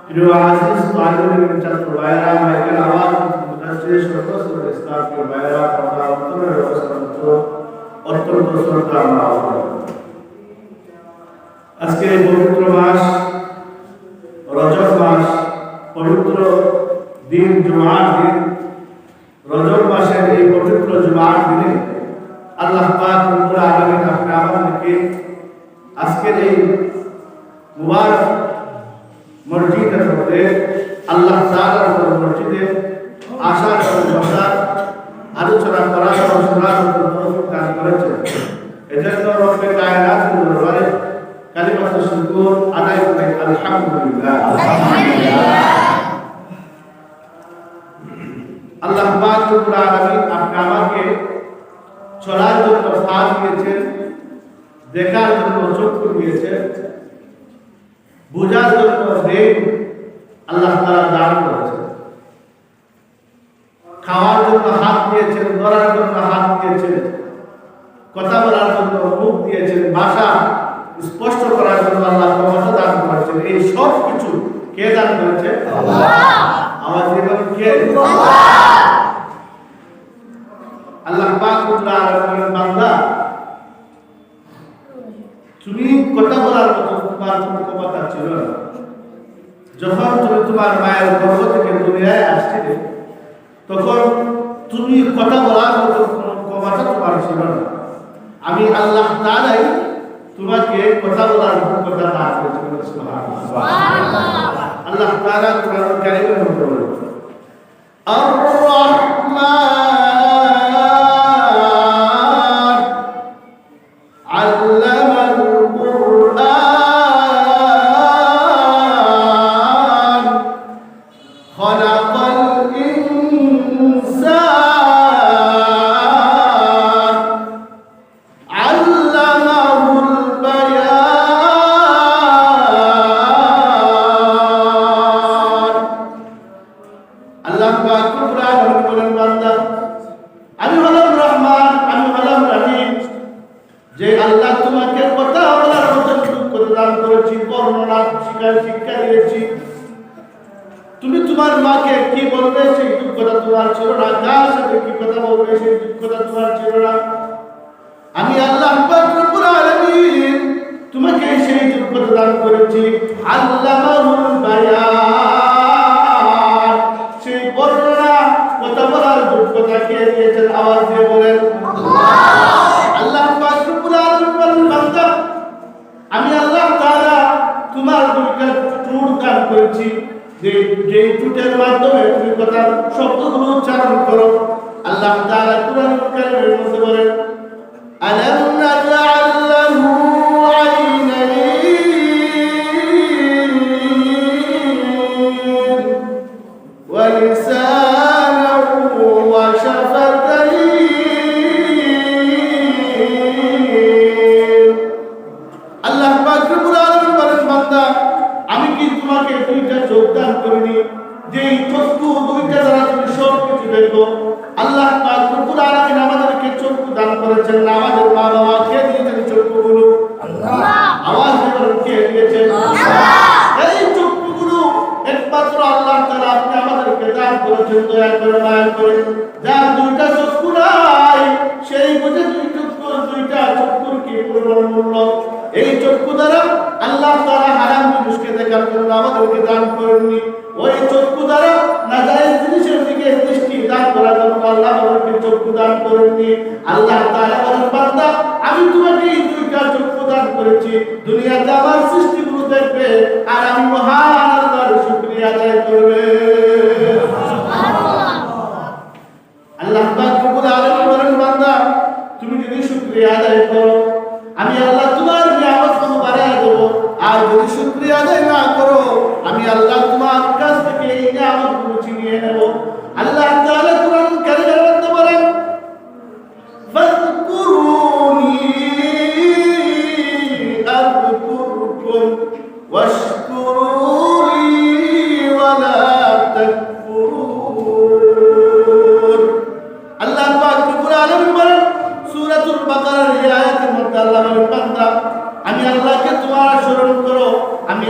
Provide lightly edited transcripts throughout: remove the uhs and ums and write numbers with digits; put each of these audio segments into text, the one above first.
প্রিয় আজিজ তালিবের ছাত্র ভাইরা মাইকেল আওয়াজ মুদাজ্জির সদস্য ইসলামী ভাইরা কথা অন্তরের অত্যন্ত শ্রদ্ধা আমরা আজকে এই পবিত্র মাস রজব মাস পবিত্র দিন জুমার দিন রজব মাসের এই পবিত্র জুমার দিনে আল্লাহ পাক রব্বুল আলামিন আপনি আমাদেরকে আজকের এই মুবারক মসজিদের মধ্যে আল্লাহ তাআলার মসজিদে আসার বসার আলোচনা করার শোনার তৌফিক দান করেছেন। এজন্য রব্বে কায়নাতের দরবারে কালিমাতুশ শুকর আদায় করে আলহামদুলিল্লাহ। আল্লাহ পাক রব্বুল আলামিন আপনি আমাকে চলার জন্য পা দিয়েছেন, দেখার জন্য চক্ষু দিয়েছেন, বুঝার জন্য ব্রেন আল্লাহ তাআলা দান করেছেন, খাওয়ার জন্য হাত দিয়েছেন, ধরার জন্য হাত দিয়েছেন, কথা বলার জন্য মুখ দিয়েছেন, ভাষা স্পষ্ট করার জন্য আল্লাহ ক্ষমতা দান করেছেন। এই সব কিছু কে দান করেছে? আল্লাহ। আওয়াজ দিয়ে বলুন কে? আল্লাহ পাক রব্বুল আলামিনের বান্দা, তুমি কথা বলার মতো তোমার কোনো ক্ষমতা ছিল না। যখন তুমি তোমার মায়ের গর্ভ থেকে দুনিয়ায় আসছিলে তখন তুমি কথা বলার মতো কোনো ক্ষমতা তোমার ছিল না। আমি আল্লাহ তাআলাই তোমাকে কথা বলার যোগ্যতা দান করেছেন। সুবহানাল্লাহ। আল্লাহ তাআলা কোরআন কারীমের মধ্যে বলেছেন আর-রাহমান যে আল্লাহ তোমাকে কথা বলার মতো যোগ্যতা দান করেছি, বর্ণনা শিক্ষা দিয়েছি। তুমি তোমার মাকে কি বলবে সেই যোগ্যতা তোমার ছিল না, যার সাথে কি কথা বলবে সেই যোগ্যতা তোমার ছিল না। আমি আল্লাহ পাক রব্বুল আলামিন তোমাকে সেই যোগ্যতা দান করেছি। আল্লামাহুল বায়ান, সেই বর্ণনা কথা বলার যোগ্যতা কে দিয়েছেন? আওয়াজ দিয়ে বলেন আল্লাহ। আল্লাহ পাক রব্বুল আলামিন বান্দা, আমি আল্লাহ তাআলা তোমার দুইটা ঠোঁট দান করেছি, যে ঠোঁটের মাধ্যমে তুমি কথার শব্দগুলো উচ্চারণ করো। আল্লাহ তাআলা কুরআন কারীমের মধ্যে বলেন আলাম নাজআল লাহু আইনাইন ওয়া লিসানান ওয়া শাফাতাইন। আল্লাহ পাক রব্বুল আলামিন বলেন বান্দা, আমি কি তোমাকে দুইটা চোখ দান করিনি? যেই চক্ষু দুইটা দ্বারা তুমি সব কিছু দেখো। আল্লাহ পাক রব্বুল আলামিন আমাদেরকে চক্ষু দান করেছেন। আমাদের মা বাবা কে দিয়েছেন চক্ষুগুলো? আল্লাহ। আওয়াজ দিয়ে কে দিয়েছেন? আল্লাহ। এই চক্ষুগুলো একমাত্র আল্লাহ তাআলা আপনি আমাদেরকে দান করেছেন দয়া করে মায়া করে। যার দুইটা চক্ষু নাই সেই বুঝে দুইটা চক্ষুর কি পরিমাণ মূল্য। এই চক্ষু দ্বারা আল্লাহ তাআলা হারাম জিনিসকে দেখার জন্য আমাদেরকে দান করেননি। ওই চক্ষু দ্বারা নাজায়েজ জিনিসের দিকে দৃষ্টি দান করার জন্য আল্লাহ আমাদেরকে চক্ষু দান করেননি। আল্লাহ তাআলা বলেন বান্দা, আমি তোমাকে এই দুইটা চক্ষু দান করেছি, দুনিয়াতে আমার সৃষ্টিগুলো দেখবে আর আমি মহান আল্লাহর শুকরিয়া আদায় করবে। সুবহানাল্লাহ। আল্লাহ পাক রব্বুল আলামিন বলেন বান্দা, তুমি যদি শুকরিয়া আদায় করো আমি আল্লাহ তোমার নিয়ামতগুলো বাড়ায় দেব। আর যদি শুকরিয়া আদায় না করো আমি আল্লাহ তোমার কাছ থেকে এই নিয়ামতগুলো ছিনিয়ে নেব। আল্লাহ তাআলা কুরআন কারীমের মধ্যে বলেন ফাযকুরুনি আযকুরকুম ওয়াশকুরুলি ওয়া লা তাকফুরুন। আল্লাহ পাক রব্বুল আলামিন বলেন সূরাতুল বাকারার এই আয়াতের মধ্যে আল্লাহ বলেন বান্দা, আমি আল্লাহকে তোমার স্মরণ করো, আমি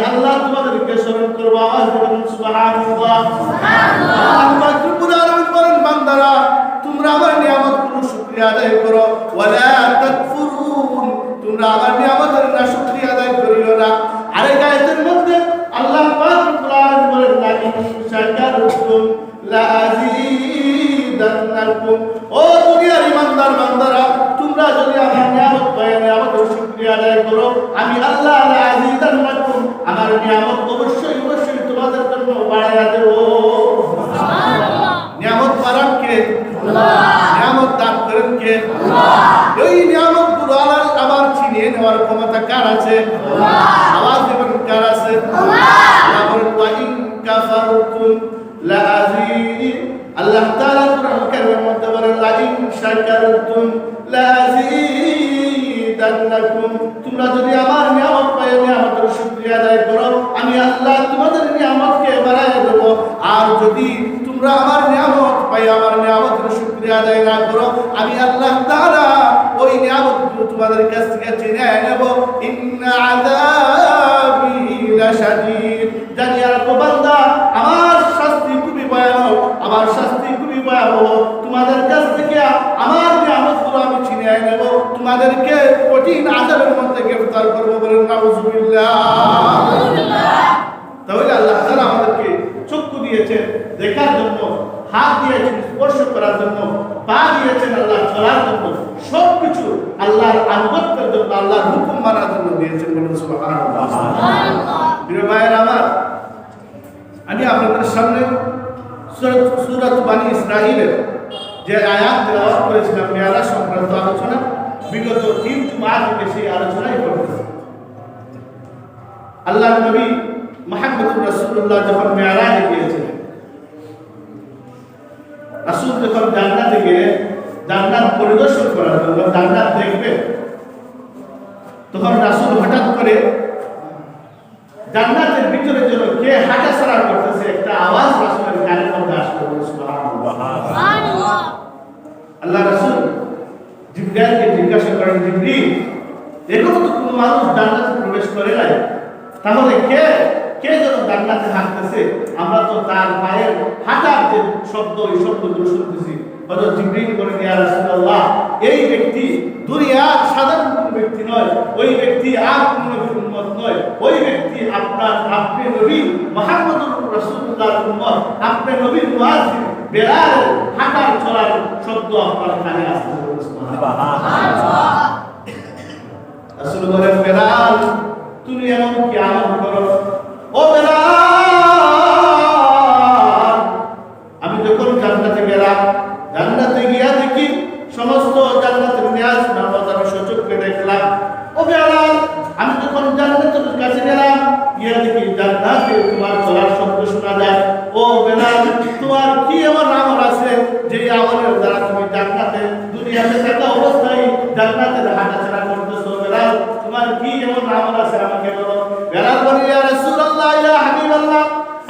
করব আওয়াজ দেবেন সুবহানাল্লাহ সুবহানাল্লাহ। আল্লাহ পাক রব্বুল আলামিন বলেন বান্দারা তোমরা আমার নিয়ামতগুলো শুকরিয়া আদায় করো ওয়ালা তাকফুরুন তোমরা আমার নিয়ামতের না শুকরিয়া আদায় করিও না। আরেক আয়াতের মধ্যে আল্লাহ পাক রব্বুল আলামিন বলেন লা ইন শাকারতুম লা আযীদান্নাকুম ও দুনিয়ার ঈমানদার বান্দারা তোমরা যদি আমার নিয়ামত পায় নিয়ামতের শুকরিয়া আদায় করো আমি আল্লাহ লা আযীদান্নাকুম আমার নিয়ামত অবশ্যই অবশ্যই তোমাদের জন্য বাড়ায়া দেব সুবহানাল্লাহ। নিয়ামত বাড়ান কে? আল্লাহ। নিয়ামত দান করেন কে? আল্লাহ। এই নিয়ামতগুলো আবার ছিনিয়ে নেওয়ার ক্ষমতা কার আছে? আল্লাহ। আওয়াজ দেবেন কার আছে? আল্লাহ। আল্লাহ বলেন ওয়া ইন কাফারতুম লা আযীদ আল্লাহ তাআলা কুরআন কারীমের মধ্যে বলেন লা ইন শাকারতুম লা আযীদান্নাকুম তোমরা যদি আমার নিয়ামত পায় নিয়ামতের শুকরিয়া আদায় করো আমি আল্লাহ তোমাদের নিয়ামতকে বাড়ায় দেব। আর যদি তোমরা আমার নিয়ামত পাই আমার নিয়ামতের শুকরিয়া আদায় না করো আমি আল্লাহ তাআলা ওই নিয়ামতগুলো তোমাদের কাছ থেকে ছিনিয়ে নেব। ইন্না আযাবি লাশাদীদ জানিয়া রাখো বান্দা আমার শাস্তি খুবই ভয়ানক আমার শাস্তি খুবই ভয়াবহ। তোমাদের কাছ থেকে আমার নিয়ামতগুলো আমি ছিনিয়ে নেব তোমাদেরকে কঠিন আযাবের মধ্যে গ্রেফতার করব বলেন নাউযুবিল্লাহ। তাহলে আল্লাহ তাআলা আমাদেরকে চক্ষু দিয়েছেন দেখার জন্য হাত দিয়েছেন স্পর্শ করার জন্য পা দিয়েছেন আল্লাহ চলার জন্য সবকিছু আল্লাহর আনুগত্যের জন্য আল্লাহর হুকুম মানার জন্য দিয়েছেন বলেন সুবহানাল্লাহ সুবহানাল্লাহ। প্রিয় ভাইয়েরা আমার আমি আপনাদের সামনে সূরা বনী ইসরাঈলের যে আয়াত তেলাওয়াত করেছিলাম মেরাজ সংক্রান্ত আলোচনা বিগত 3 জুমা থেকে সেই আলোচনাই করতেছি। আল্লাহর নবী মুহাম্মদুর রাসূলুল্লাহ যখন মেরাজে গিয়েছিলেন রাসূল যখন জান্নাতে গেলেন জান্নাত পরিদর্শন করার জন্য জান্নাত দেখবে তখন রাসূল হঠাৎ করে জান্নাতের ভিতরে যেন কে হাঁটাচলা করতেছে একটা আওয়াজ রাসূলের কানের মধ্যে আসলো সুবহানাল্লাহ সুবহানাল্লাহ। আল্লাহ রাসূল জিবরাইলকে জিজ্ঞাসা করেন জিবরিল এখনো তো কোনো মানুষ জান্নাতে প্রবেশ করে নাই তাহলে কে যেন জান্নাতে হাঁটতেছে আমরা তো তার পায়ের হাঁটার যে শব্দ এই শব্দগুলো শুনতেছি। হযরত জিবরিল বলেন ইয়া রাসূলুল্লাহ এই ব্যক্তি দুনিয়ার সাধারণ কোনো ব্যক্তি নয় ওই ব্যক্তি আর কোন নবীর উম্মত নয় ওই ব্যক্তি আপনি নবী মুহাম্মদুর রাসূলুল্লাহর উম্মত আপনি নবীর মুয়াজ্জিন বেলাল হাঁটার চলার শব্দ আপনার কানে আসছে সুবহানাল্লাহ। রাসূল বলেন বেলাল তুমি এমন কি আমল করো ও বেলাল আমি যখন জান্নাতে গেলাম জান্নাতে গিয়া দেখি সমস্ত জান্নাতের নিয়াজ নামাজ আমি সচক্ষে দেখলাম। ও বেলাল আমি যখন জান্নাতের কাছে গেলাম গিয়া দেখি জান্নাতে তোমার চলার শব্দ শোনা যায়। ও বেলাল তোমার কি এমন আমল আছে যে আমলের দ্বারা তুমি জান্নাতে দুনিয়াতে থাকা অবস্থায় জান্নাতের হাঁটাচলা করতেছো? বেলাল তোমার কি এমন আমল আছে আমাকে বলো। বেলাল বলে ইয়া রাসূলুল্লাহ ইয়া হাবিবাল্লাহ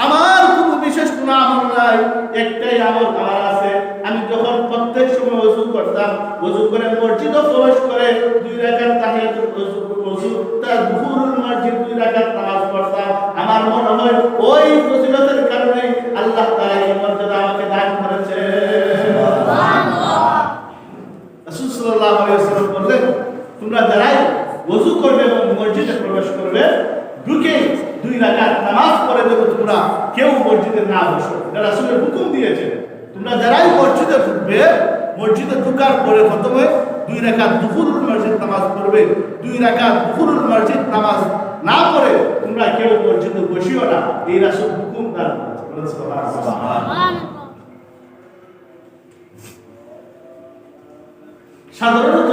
আমার কোনো বিশেষ কোনো আমল নাই একটাই আমল আমার আছে আমি যখন প্রত্যেক সময় ওযু করতাম ওযু করে মসজিদে প্রবেশ করে 2 রাকাত তাহিয়াতুল ওযু তার দুহুরুল মসজিদ 2 রাকাত নামাজ পড়তাম। আমার মনে হয় ওই ফজিলতের কারণে আল্লাহ তাআলা এই মর্যাদা আমাকে দান করেছে সুবহানাল্লাহ। রাসূল সাল্লাল্লাহু আলাইহি ওয়াসাল্লাম বললেন তোমরা যারাই ওযু করবে এবং মসজিদে প্রবেশ করবে ঢুকে 2 রাকাত নামাজ পড়ে দেবে তোমরা কেউ মসজিদে না বসো। রাসূলের হুকুম দিয়েছে তোমরা যারাই মসজিদে ঢুকবে মসজিদে ঢোকার পরে প্রথমে 2 রাকাত দুহুরুল মসজিদ নামাজ পড়বে 2 রাকাত দুহুরুল মসজিদ নামাজ না পড়ে তোমরা কেউ মসজিদে বসিও না এই রাসূল হুকুম দান করেছে সুবহানাল্লাহ। সাধারণত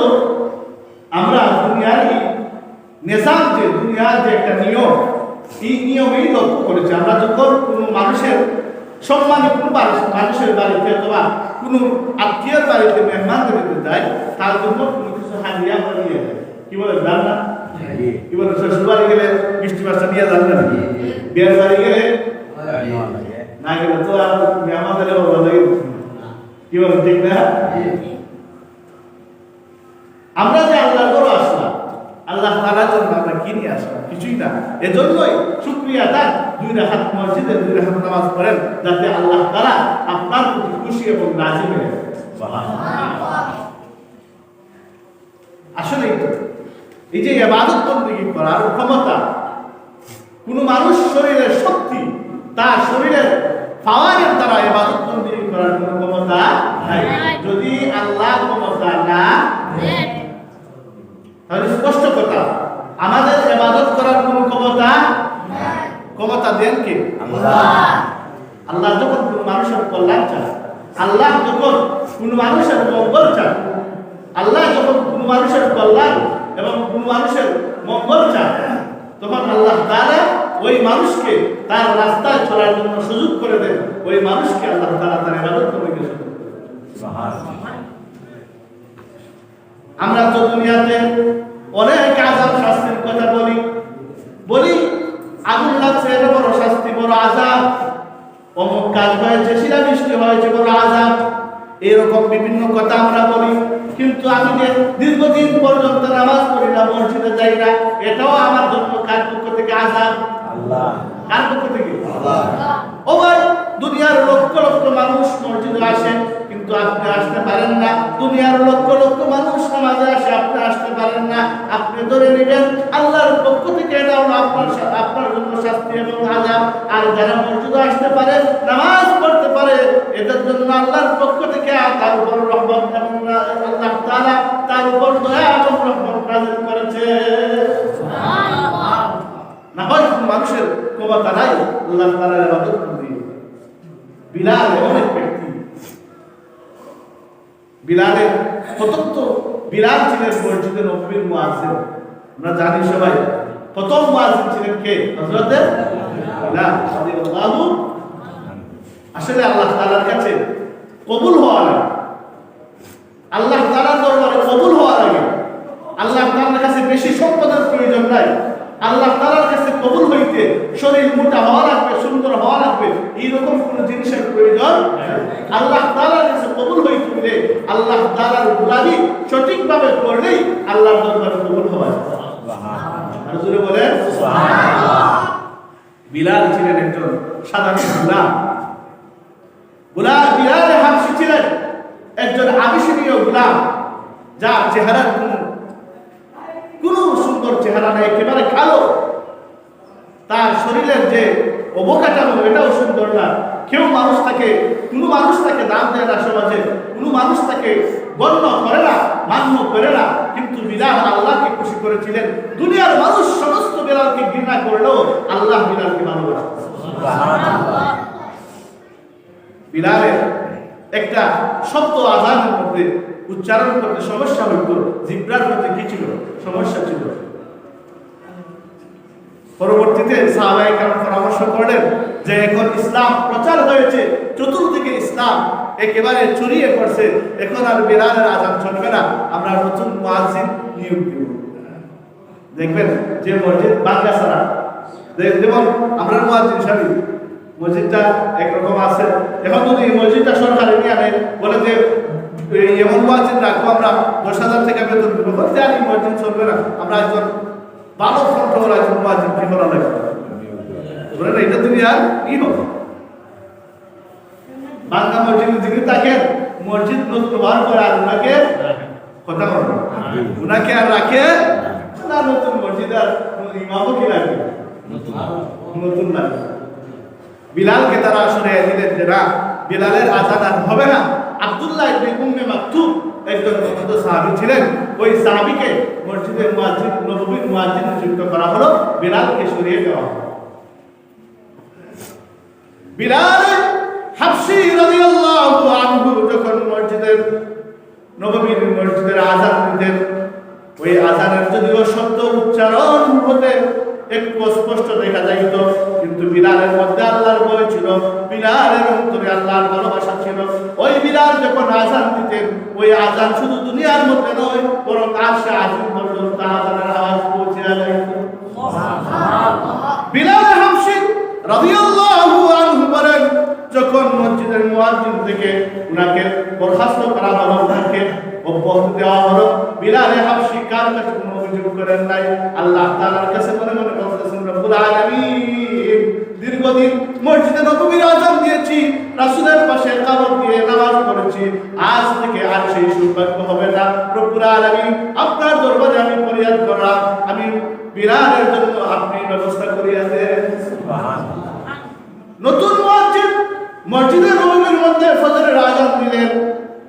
আমরা দুনিয়ার নিজাম যে দুনিয়ার যে একটা নিয়ম এই নিয়মেই লক্ষ্য করেছি আমরা যখন কোনো মানুষের সম্মানী কোনো মানুষের বাড়িতে অথবা কোনো আত্মীয়ের বাড়িতে মেহমান দিতে যায় তার জন্য কোনো কিছু হাদিয়া আমরা নিয়ে যাই কি বলে জান না কি বলে শ্বশুর বাড়ি গেলে মিষ্টি বাচ্চা নিয়ে যান না বিয়ের বাড়ি গেলে না গেলে তো আর মেহমান দিলে ভালো লাগে কি বলে ঠিক না। আমরা যে আল্লাহর ঘরে আসলাম আল্লাহ তাআলার জন্য আমরা কি নিয়ে আসলাম? কিছুই না। এজন্যই শুকরিয়া আদায়, 2 রাকাত মসজিদে 2 রাকাত নামাজ পড়েন, যাতে আল্লাহ তাআলা আপনার প্রতি খুশি এবং রাজি হয়ে যায়। সুবহানাল্লাহ। আসলে এই যে ইবাদত বন্দেগী করার ক্ষমতা, কোন মানুষ শরীরের শক্তি, তার শরীরের পাওয়ারের দ্বারা ইবাদত বন্দেগী করার কোনো ক্ষমতা নাই। যদি আল্লাহ ক্ষমতা না দেন, তাহলে স্পষ্ট কথা, আমাদের ইবাদত করার কোনো ক্ষমতা নাই। ক্ষমতা দেন কে? আল্লাহ। আল্লাহ যখন কোনো মানুষের কল্যাণ চান, আল্লাহ যখন কোনো মানুষের মঙ্গল চান, আল্লাহ যখন কোনো মানুষের কল্যাণ এবং কোনো মানুষের মঙ্গল চান, তখন আল্লাহ তাআলা ওই মানুষকে তার রাস্তায় চলার জন্য সুযোগ করে দেন। ওই মানুষকে আল্লাহ তাআলা তার ইবাদত করতে সুযোগ করে দেন। সুবহানাল্লাহ। আমরা তো দুনিয়াতে অনেক আযাব শাস্তির কথা বলি আগুন লাগছে, এটা বড় শাস্তি, বড় আযাব, অমুক কাজ হয়েছে, শিলাবৃষ্টি হয়েছে, বড় আযাব, এরকম বিভিন্ন কথা আমরা বলি। কিন্তু আমি যে দীর্ঘদিন পর্যন্ত নামাজ পড়ি না, মসজিদে যাই না, এটাও আমার জন্য কার পক্ষ থেকে আযাব? আল্লাহ। কার পক্ষ থেকে? আল্লাহ। ও ভাই, দুনিয়ার লক্ষ লক্ষ মানুষ মসজিদে আসেন, কিন্তু আপনি আসতে পারেন না। দুনিয়ার লক্ষ লক্ষ মানুষ নামাজে আসে, আপনি আসতে পারেন না। আপনি ধরে নেবেন আল্লাহর পক্ষ থেকে এটা হলো আপনার জন্য শাস্তি এবং আযাব। আর যারা মসজিদে আসতে পারে, নামাজ পড়তে পারে, এদের জন্য আল্লাহর পক্ষ থেকে তার উপর রহমত এবং আল্লাহ তাআলা তার উপর দয়া এবং রহমত নাযিল করেছে। সুবহানাল্লাহ। না হয় মানুষের ক্ষমতা নাই আল্লাহ তাআলার ইবাদত করতে। বিলাল এমন এক ব্যক্তি, বিলালের প্রথম বিলাল ছিলেন মসজিদে নববীর মুয়াজ্জিন। আমরা জানি সবাই, প্রথম মুয়াজ্জিন ছিলেন কে? হযরত বিলাল রাদিয়াল্লাহু। আসলে আল্লাহ তাআলার কাছে কবুল হওয়ার আগে, আল্লাহ তাআলার দরবারে কবুল হওয়ার আগে, আল্লাহ তাআলার কাছে বেশি সম্পদের প্রয়োজন নাই। আল্লাহ তাআলার কাছে কবুল হইতে শরীর মোটা হওয়া লাগবে, সুন্দর হওয়া লাগবে, এইরকম কোন জিনিসের প্রয়োজন নাই। আল্লাহ তাআলার কাছে কবুল হইতে হলে আল্লাহ তাআলার গোলামি সঠিকভাবে করলেই আল্লাহর দরবারে কবুল হয়। সুবহানাল্লাহ। আর জোরে বলেন সুবহানাল্লাহ। বিলাল ছিলেন একজন সাধারণ গোলাম। বিলাল হাবশী ছিলেন একজন আবিসিনীয় গোলাম, যার চেহারার কোন সুন্দর চেহারা নেই, একেবারে কালো। তার শরীরের যে অবকাঠামো, এটাও সুন্দর না। কোনো মানুষ তাকে দাম দেয় না সমাজে, কোনো মানুষ তাকে গণ্য করে না, মান্য করে না। কিন্তু বিলাল আল্লাহকে খুশি করেছিলেন। দুনিয়ার মানুষ সমস্ত বিলালকে ঘৃণা করলেও আল্লাহ বিলালকে ভালোবাসেন। সুবহানাল্লাহ। বিলালের একটা শব্দ আযানের মধ্যে উচ্চারণ করতে সমস্যা হইত, জিহ্বার মধ্যে কি ছিল? সমস্যা ছিল। পরবর্তীতে সাহাবায়ে কেরাম পরামর্শ করলেন যে এখন ইসলাম প্রচার হয়েছে, চতুর্দিকে ইসলাম একেবারে ছড়িয়ে পড়ছে, এখন আর বিলালের আযান চলবে না, আমরা নতুন মুয়াজ্জিন নিয়োগ দেব। দেখবেন যে মসজিদ বাঙ্গাছড়া, যেমন আমরা মুয়াজ্জিন সাহেব মসজিদটা একরকম আছে, এখন যদি এই মসজিদটা সরকারে নিয়ে আনে, বলে যে এমন মুয়াজ্জিন রাখবো, আমরা 10,000 টাকা বেতন দেবো, বলতে আর এই মসজিদ চলবে না, আমরা একজন ভালো ফটোওয়ালা একজন মুয়াজ্জিন কি করা লাগবে? বলে না, এটা তুমি আর কি হবে? বাংলা মসজিদের দিকে তাকে মসজিদ নতুন হওয়ার পর আর ওনাকে কথা বলবে, ওনাকে আর রাখে না, নতুন মসজিদ আর ইমামও কি রাখবে? নতুন লাগবে। বিলালকে তারা আসলে দিলেন যে না, বিলালের আযান আর হবে না। আব্দুল্লাহ ইবনে উম্মে মাকতুম একজন প্রখ্যাত সাহাবী ছিলেন, ওই সাহাবীকে মসজিদের মুয়াজ্জিন, নববীর মুয়াজ্জিন নিযুক্ত করা হলো, বিলালকে সরিয়ে দেওয়া হলো। বিলাল হাবশী রাদিয়াল্লাহু আনহু যখন মসজিদের আযান দিতেন, ওই আযানের যদিও শব্দ উচ্চারণ হতে একটু স্পষ্ট দেখা যাইত, কিন্তু বিলালের মধ্যে আল্লাহর ভয় ছিল, বিলালের অন্তরে আল্লাহর ভালোবাসা ছিল। ওই বিলাল যখন আযান দিতেন, ওই আযান শুধু দুনিয়ার মধ্যে নয়, বরং আরশে আজিম পর্যন্ত আযানের আওয়াজ পৌঁছে যাইত। সুবহানাল্লাহ। বিলাল হাবশী রাদিয়াল্লাহু আনহু বলেন, যখন মসজিদের মুয়াজ্জিন থেকে উনাকে বরখাস্ত করা হলো, উনাকে অব্যাহতি দেওয়া হলো। বিলাল হাবশী কার কাছে কোনো অভিযোগ করেন নাই, আল্লাহ তাআলার কাছে মনে মনে বলতেছেন রব্বুল আলামিন দীর্ঘদিন মসজিদে নববীর আযান দিয়েছি, রাসূলের পাশে কামত দিয়ে নামাজ পড়েছি, আজ থেকে আর সেই সৌভাগ্য হবে না। রব্বুল আলামিন আপনার দরবারে আমি ফরিয়াদ করলাম, আমি বিলালের জন্য আপনি ব্যবস্থা করিয়া দেন। সুবহানাল্লাহ। নতুন মুয়াজ্জিন মসজিদে নববীর মধ্যে ফজরের আযান দিলেন,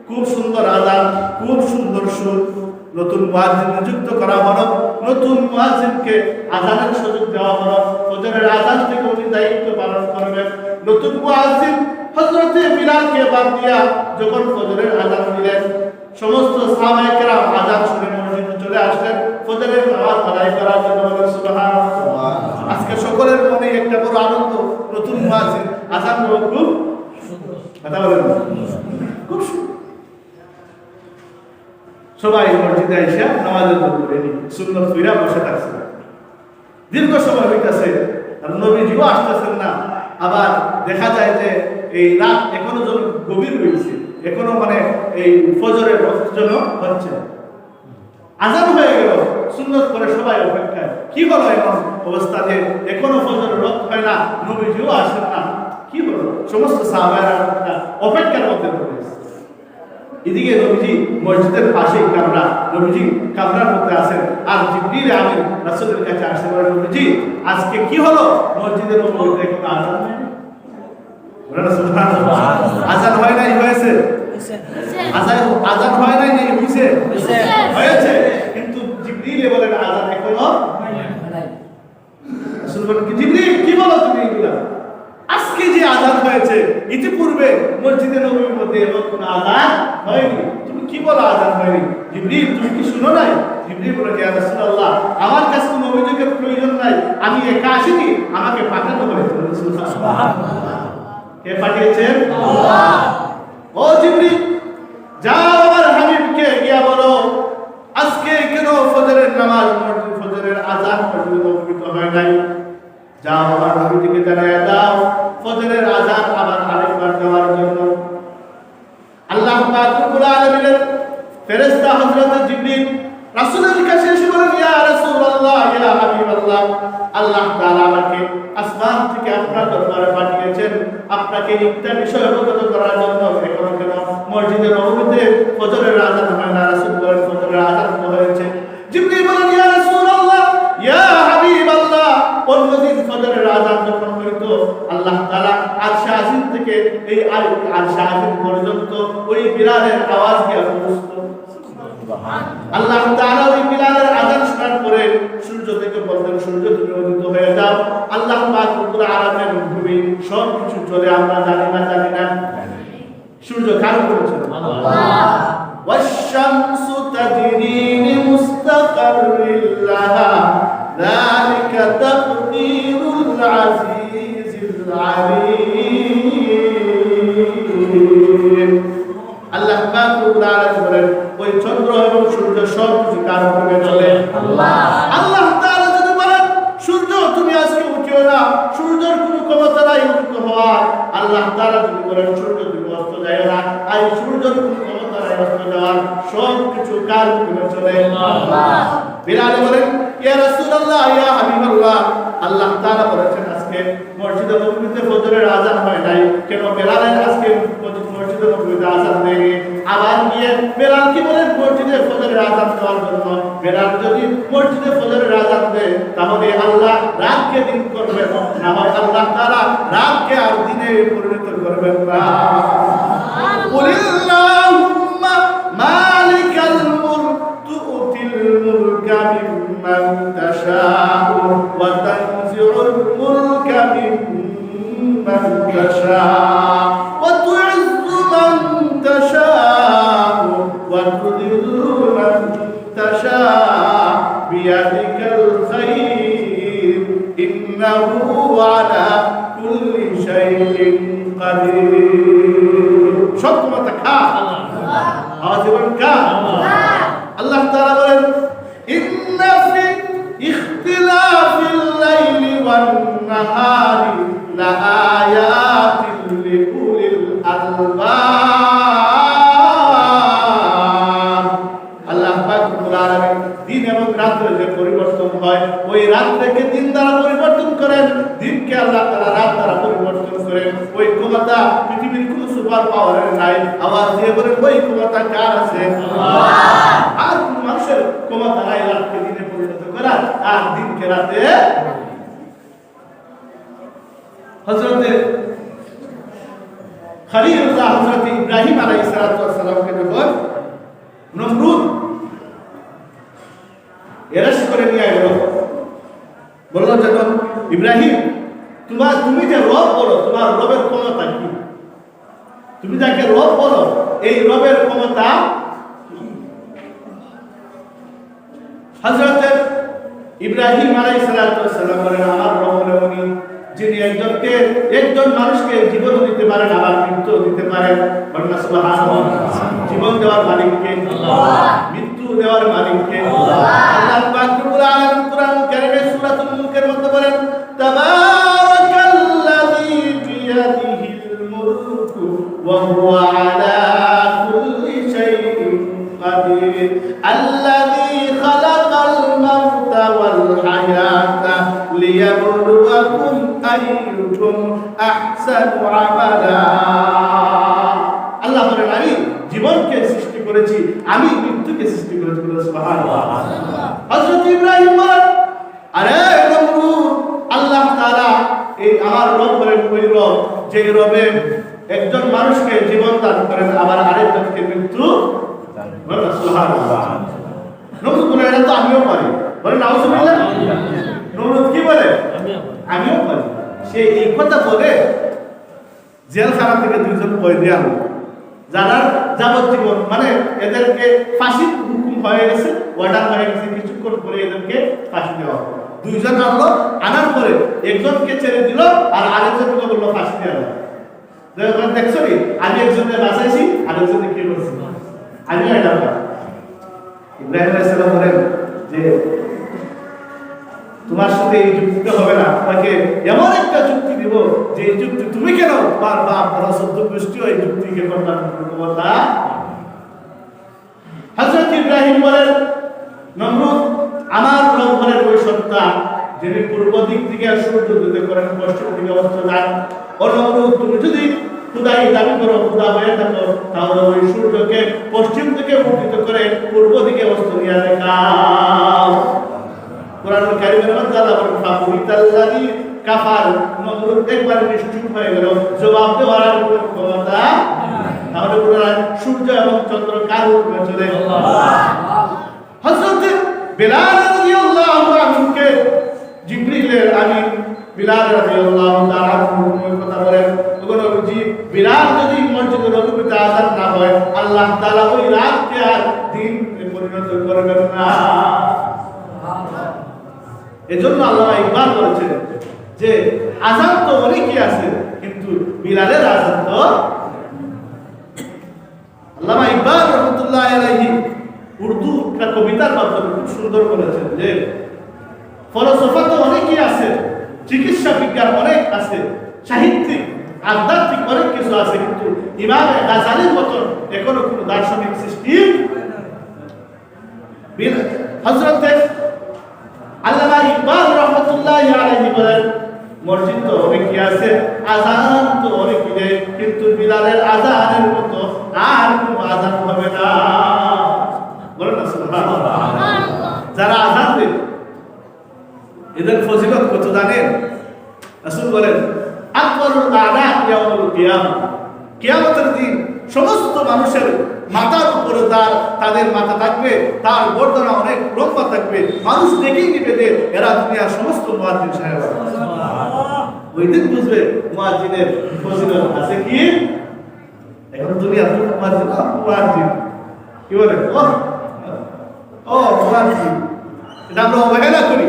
খুব সুন্দর আযান, খুব সুন্দর সুর। নতুন মুয়াজ্জিন নিযুক্ত করা হলো, নতুন মুয়াজ্জিনকে আযানের সুযোগ দেওয়া হলো, ফজরের আযান থেকে উনি দায়িত্ব পালন করবেন। নতুন মুয়াজ্জিন হযরতে বিলালকে বাদ দিয়া যখন ফজরের আযান দিলেন, সমস্ত সাহাবায়ে কেরাম আযান শুনে মসজিদে চলে আসলেন ফজরের নামাজ আদায় করার জন্য। বলেন সুবহানাল্লাহ। আজকে সকলের মনে একটা বড় আনন্দ, নতুন মুয়াজ্জিন আযান হলো, খুব সুন্দর কথা বলেন, খুব সুন্দর। সবাই মসজিদে এসে নামাজের জন্য রেডি, সুন্নত ফিরা বসে থাকছে। দীর্ঘ সময় হইতেছে আর নবীজিও আসতেছেন না। আবার দেখা যায় যে এই রাত এখনো যেন গভীর হয়েছে, এখনো মানে এই ফজরের ওয়াক্ত যেন হচ্ছে। আযান হয়ে গেল, সুন্নত করে সবাই অপেক্ষায়। কি হলো এমন অবস্থা যে এখনো ফজরের ওয়াক্ত হয় না, নবীজিও আসেন না? কি হলো? সমস্ত সাহাবায়েরা অপেক্ষার মধ্যে পড়েছে। এদিকে নবীজি মসজিদের পাশেই কামরা, নবীজি কামরার মধ্যে আছেন, আর জিবরিল আমিন রাসূলের কাছে আসে, বলে নবীজি আজকে কি হলো? মসজিদের নববীতে কোনো আযান হয় না। বলেন সুবহানাল্লাহ। আযান হয় নাই? হয়েছে। আযান হয় নাই? নাই হইছে, হয়েছে। কিন্তু জিবরিল বলেন আযান এখনো হয় নাই। রাসূল বলেন কি জিবরিল কি বলো তুমি এগুলা? আজকে যে আযান হয়েছে, ইতিপূর্বে মসজিদে নববীর মধ্যে এমন কোনো আযান হয়নি, তুমি কি বলো আযান হয়নি? জিবরিল তুমি কি শুনো নাই? জিবরিল বলে ইয়া রাসূলুল্লাহ আমার কাছে কোনো অভিযোগের প্রয়োজন নাই, আমি একা আসিনি, আমাকে পাঠানো হয়েছে। সুবহানাল্লাহ। কে পাঠিয়েছেন? আল্লাহ। ও জিবরিল যাও আমার হাবিবকে গিয়া বলো আজকে কেন ফজরের নামাজ মসজিদ ফজরের আযান মসজিদে নববীতে হয় নাই। যাও আমার নবীকে জানায়া দাও ফজরের আযান আবার আরেকবার দেওয়ার জন্য। আল্লাহ পাক রব্বুল আলামিনের ফেরেশতা হযরত জিবরিল রাসূলের কাছে এসে বলেন ইয়া রাসূলুল্লাহ ইয়া হাবিবাল্লাহ, আল্লাহ তাআলা আমাকে আসমান থেকে আপনার দরবারে পাঠিয়েছেন আপনাকে একটা বিষয় অবগত করার জন্য। এখন কেন মসজিদে নববীতে ফজরের আযান হয় না? রাসূল বলেন ফজরের আযান তো হয়েছে। জিবরিল বলেন ইয়া রাসূলুল্লাহ ইয়া হাবিবাল্লাহ, অন্যদিন ফজরের আযান যখন হইতো আল্লাহ তাআলা আরশ আজিম থেকে এই আরশ আজিম পর্যন্ত ওই বিলালের আওয়াজ গিয়ে পৌঁছতো। সুবহানাল্লাহ। আল্লাহ তাআলা ওই বিলালের আযান শোনার পরে সূর্য থেকে বলতেন সূর্য তুমি উদিত হয়ে যাও। আল্লাহ পাক রব্বুল আলামিনের ভূমি সব কিছু চলে, আমরা জানি না সূর্য কার করেছে? আল্লাহ। والشمس تجري لمستقر لها ذلك تقدير العزيز العليم। আল্লাহ পাক রব্বুল আলামিন বলেন ওই চন্দ্র এবং সূর্য সব কিছু কার হুকুমে চলে? আল্লাহ। আল্লাহ তাআলা যদি বলেন সূর্য তুমি আজকে উঠিও না, সূর্যের কোনো ক্ষমতা নাই উদিত হওয়ার। আল্লাহ তাআলা যদি বলেন সূর্য তুমি অস্ত যাও না, আর সূর্যের কোনো ক্ষমতা নাই অস্ত যাওয়ার। সব কিছু কার হুকুমে চলে? আল্লাহ। বিলাল বলেন ইয়া রাসূলুল্লাহ ইয়া হাবিবাল্লাহ, আল্লাহ তাআলা বলেছেন আজকে মসজিদে নববীতে ফজরের আযান হয় নাই, কেন বেলালের আজকে মসজিদে নববীতে আযান দেয়নি? আবার গিয়ে বেলাল কি বলেন মসজিদে ফজরের আযান দেওয়ার জন্য। বেলাল যদি মসজিদে ফজরের আযান দেয় তাহলে আল্লাহ রাতকে দিন করবেন, না হয় আল্লাহ তাআলা রাতকে আর দিনে পরিণত করবেন না। কুলিল্লাহুম্মা মালিকাল মুলক তু'তিল মুলকা মিম্মান তাশাউ ওয়া তানজিউল মুলকা মিম্মান তাশাউ ওয়া তু'ইজ্জু মান তাশাউ ওয়া তুযিল্লু মান তাশাউ বিয়াদিকাল খায়র ইন্নাহু আলা কুল্লি শাইইন কাদির। সব ক্ষমতা কার? আল্লাহ। আওয়াজ বলেন কার? আল্লাহ। আল্লাহ তাআলা বলেন ইন্না ফি ইখতিলাফিল লাইলি ওয়ান নাহারি লাআয়াতিন লিউলিল আলবাব। আল্লাহ তাআলা রাত দ্বারা পরিবর্তন করেন, ওই ক্ষমতা পৃথিবীর কোনো সুপার পাওয়ারের নাই। আওয়াজ দিয়ে বলেন ওই ক্ষমতা কার আছে? আল্লাহ। আর কোন মানুষের ক্ষমতা নাই রাতকে দিনে পরিণত করা আর দিনকে রাতে। হযরত খলিলুল্লাহ হযরত ইব্রাহিম আলাইহিস সালামকে যখন নমরুদ এরাশ করে নিয়ে গেল, বলল যখন ইব্রাহিম তুমি যে রব বলো, তোমার রবের ক্ষমতা কি? তুমি যাকে রব বলো এই রবের ক্ষমতা। হযরত ইব্রাহিম আলাইহিস সালাম বলেন আমার রব হলো উনি যিনি একজন মানুষকে জীবন দিতে পারেন, আবার মৃত্যু দিতে পারেন। বলেন সুবহানাল্লাহ। জীবন দেওয়ার মালিক কে? আল্লাহ। মৃত্যু দেওয়ার মালিক কে? আল্লাহ। আল্লাহ পাক রব্বুল আলামিন কুরআন কারীমে সূরাতুল মুলকের মধ্যে বলেন তাবারাকাল্লাযী বিয়াদিহিল মুলকু ওয়া হুয়া আলা কুল্লি শাইইন কাদির আল্লাযী খালাকাল মাউতা ওয়াল হায়াতা লিয়াবলুয়াকুম আইয়ুকুম আহসানু আমালা। আল্লাহ বলেন আমি জীবনকে সৃষ্টি করেছি, আমি মৃত্যুকে সৃষ্টি করেছি। সুবহানাল্লাহ। হযরত ইব্রাহিম বলেন আরে নমরুদ, আল্লাহ তাআলা এই আমার রব বলেন ওই রব যে রবে একজন মানুষকে জীবন দান করেন আবার আরেকজনকে মৃত্যু দান করেন। সুবহানাল্লাহ। নমরুদ বলেন এটা তো আমিও পারি। বলেন নাউজুবিল্লাহ। নমরুদ কি বলে? আমিও পারি। সে এই কথা বলে জেলখানা থেকে দুইজন কয়েদি আনলো, যারা যাবজ্জীবন মানে এদেরকে ফাঁসির হুকুম হয়ে গেছে, অর্ডার হয়ে গেছে, কিছুক্ষণ পরে এদেরকে ফাঁসি দেওয়া হবে। দুইজন আনলো, আনার পরে একজনকে ছেড়ে দিল আর আরেকজনকে বললো ফাঁসি দেওয়া হবে। দেখছো নি আমি একজনকে বাঁচাইছি, আরেকজনকে কি করছি? আমিও এটা পারি। ইব্রাহিম আলাইহিস সালাম বলেন যে তোমার সাথে এই যুক্তি হবে না, তাকে এমন একটা যুক্তি দিব যে এই যুক্তি তুমি কেন বারবার আপনারা সত্য গোষ্ঠী ওই যুক্তিকে খণ্ডন করতে না। হযরত ইব্রাহিম বলেন নমরুদ আমার রব বলেন ওই সত্তা যিনি পূর্ব দিক থেকে সূর্য উদয় করেন পশ্চিম দিকে অস্ত যায়। ও নমরুদ তুমি যদি খুদাই দাবি করো, খুদা হয়ে থাকো, তাহলে ওই সূর্যকে পশ্চিম থেকে উদিত করে পূর্ব দিকে অস্ত নিয়ে দেখাও। কুরআন কারীমের মধ্যে আল্লাহ বলেন ফাকুরিতাল্লাযী কাফার। নমরুদ একবার নিশ্চুপ হয়ে গেল, জবাব দেওয়ার আর কোনো ক্ষমতা। তাহলে কুরআন সূর্য এবং চন্দ্র কার হুকুমে চলে? আল্লাহ। হযরত বিলাল রাদিয়াল্লাহু আনহুকে জিবরিলের আমিন বিলাল রাদিয়াল্লাহু তাআলা আনহুর কথা বলেন, ওগো নবীজি বিলাল যদি মসজিদে নববীতে আযান না হয় আল্লাহ তাআলা ওই রাতকে আর দিনে পরিণত করবেন না। এজন্য আল্লাহ ইকবাল করেছেন যে আযান তো অনেকই আছে কিন্তু বিলালের আযান তো। আল্লামা ইকবাল রাহমাতুল্লাহ আলাইহি উর্দু কবিতার মাধ্যমে খুব সুন্দর বলেছেন যে ফলসফা তো অনেকই আছে, চিকিৎসা বিজ্ঞান অনেক আছে, সাহিত্যিক আধ্যাত্মিক অনেক কিছু আছে, কিন্তু ইমাম গাজালির মতন এখনো কোনো দার্শনিক সৃষ্টি। হযরত আল্লামা ইকবাল রাহমাতুল্লাহ আলাইহি বলেন মসজিদ তো অনেকই আছে, আযান তো অনেকই দেয়, কিন্তু বিলালের আযানের মতো আর কোনো আযান হবে না। বলেন না সুবহানাল্লাহ। যারা আযান দেয় এদের ফজিলত কত জানেন? রাসূল বলেন আকবারুল আ'দা ইয়াউমুল কিয়ামah, কিয়ামতের দিন সমস্ত মানুষের মাথার উপরে তাদের মাথা থাকবে, তার গর্দনা অনেক লম্বা থাকবে, মানুষ দেখেই নিবে যে এরা দুনিয়ার সমস্ত মুয়াজ্জিন সাহেব। ওই দিন বুঝবে মুয়াজ্জিনের ফজিলত আছে কি। এখন দুনিয়ার মুয়াজ্জিন কি বলে ও মুয়াজ্জিন, এটা আমরা অবহেলা করি,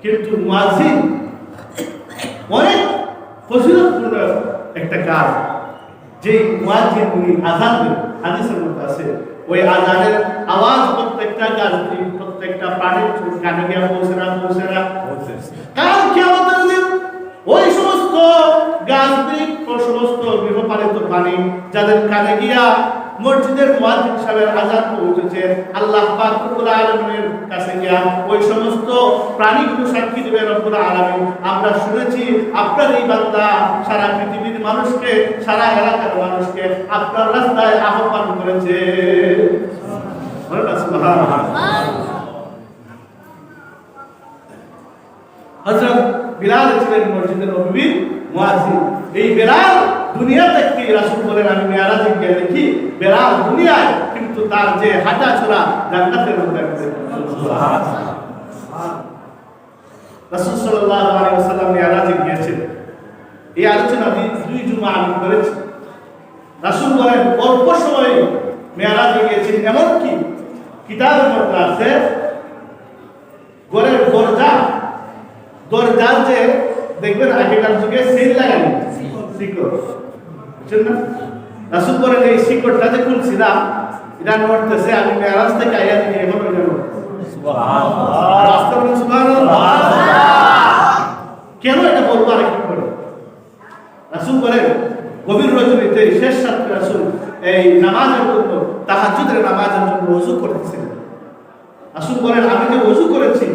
কিন্তু মুয়াজ্জিন অনেক ফজিলতপূর্ণ একটা কাজ। যে মুয়াজ্জিন উনি আযান দেন, হাদিসের মধ্যে আছে ওই আযানের আওয়াজ প্রত্যেকটা গাছটি প্রত্যেকটা প্রাণীর কানে গিয়ে পৌঁছে না। কাল কিয়ামতের দিন ওই সমস্ত গাছটি সমস্ত গৃহপালিত প্রাণী যাদের কানে গিয়া মসজিদের মুয়াজ্জিন সাহেবের আযান পৌঁছেছে, আল্লাহ পাক রব্বুল আলামিনের কাছে গিয়া ওই সমস্ত প্রাণীগুলো সাক্ষী দেবে রব্বুল আলামিন, আমরা শুনেছি আপনার এই বান্দা সারা পৃথিবীর মানুষকে, সারা এলাকার মানুষকে আপনার রাস্তায় আহ্বান করেছে। হযরত বিলাল ছিলেন মসজিদের নববীর মুয়াজ্জিন। এই বিলাল দুনিয়া দেখতে রাসূল বলেন আমি মেরাজে গিয়ে দেখি বিলাল দুনিয়ায়, কিন্তু তার যে হাঁটা চলা জান্নাতের মধ্যে। সুবহানাল্লাহ। রাসূল সাল্লাল্লাহু আলাইহি ওয়াসাল্লাম মেরাজে গিয়েছেন, এই আলোচনা দুই জুমা আমি করেছি। রাসূল বলেন অল্প সময়ে মেরাজে গিয়েছেন, এমনকি কিতাবের মধ্যে আছে ঘরের দরজার যে দেখবেন আগেকার যুগে সেল লাগানো শিকড়, বুঝছেন না? রাসূল বলেন এই শিকড়টা যে খুলছিলাম এটা নড়তেছে, আমি মেরাজ থেকে আইয়া দেখি এখন হয়ে গেল। কেন এটা বলবো আরেকটু করে? রাসূল বলেন গভীর রজনীতে শেষ রাতে রাসূল এই নামাজের জন্য, তাহাজ্জুদের নামাজের জন্য ওযু করতেছিলেন। রাসূল বলেন আমি যে ওযু করেছি,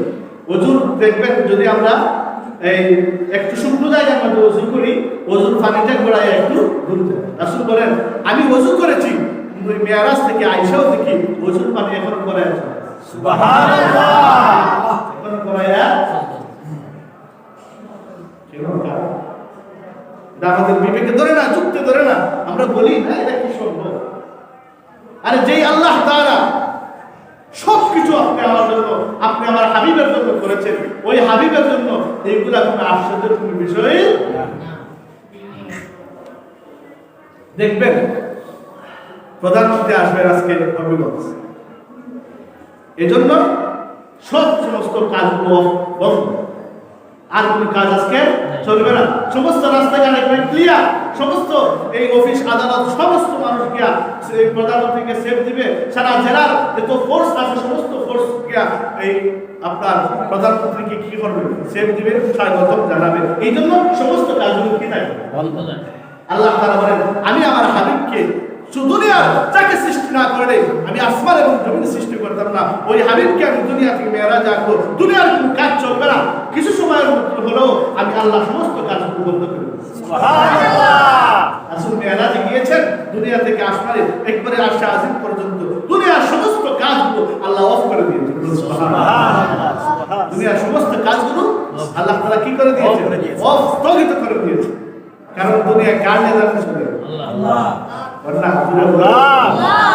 ওযুর দেখবেন যদি আমরা এই একটু শুকনো জায়গার মধ্যে ওযু করি, ওযুর পানিটা গড়ায় একটু দূর যায়। রাসূল বলেন আমি ওযু করেছি, কিন্তু মেরাজ থেকে আয়েশাও দেখি ওযুর পানি এখনো গড়ায় আছে। সুবহানাল্লাহ। এখনো গড়ায় কেন? আমাদের বিবেকে ধরে না, যুক্তি ধরে না, আমরা বলি না এটা কি সম্ভব? আরে যেই আল্লাহ তাআলা সবকিছু আপনি আমার জন্য, আপনি আমার হাবিবের জন্য করেছেন, ওই হাবিবের জন্য এইগুলা কোনো আশ্চর্যের কোনো বিষয় না। দেখবেন প্রধানমন্ত্রী আসবেন আজকে হবিগঞ্জ, এজন্য সমস্ত কাজগুলো বন্ধ, আর কোন কাজ আজকে চলবে না। সমস্ত রাস্তাঘাট একদম ক্লিয়ার, সমস্ত এই অফিস আদালত সমস্ত মানুষ গিয়া সেই প্রধানমন্ত্রীকে সেফ দিবে। সারা জেলার যত ফোর্স আছে সমস্ত ফোর্স গিয়া এই আপনার প্রধানমন্ত্রীকে কি করবে? সেফ দিবে, স্বাগতম জানাবে। এই জন্য সমস্ত কাজগুলো কি থাকবে? বন্ধ থাকবে। আল্লাহ তাআলা বলেন আমি আমার হাবিবকে দুনিয়ার যাকে সৃষ্টি না করে আমি আসমান এবং জমিন সৃষ্টি করতাম না, ওই হাবিবকে আমি দুনিয়া থেকে মেরাজে আনবো, দুনিয়ার কোনো কাজ চলবে না, কিছু সময়ের মধ্যে হলেও আমি আল্লাহ সমস্ত কাজগুলো বন্ধ করে দেব। সুবহানাল্লাহ। রাসূল মেরাজে গিয়েছেন, দুনিয়া থেকে আসমানে একবারে আরশে আজিম পর্যন্ত দুনিয়ার সমস্ত কাজগুলো আল্লাহ অফ করে দিয়েছেন। সুবহানাল্লাহ। দুনিয়ার সমস্ত কাজগুলো আল্লাহ তাআলা কি করে দিয়েছেন? অফ, স্থগিত করে দিয়েছেন। কারণ দুনিয়া কার নিয়ন্ত্রণে চলে? আল্লাহ।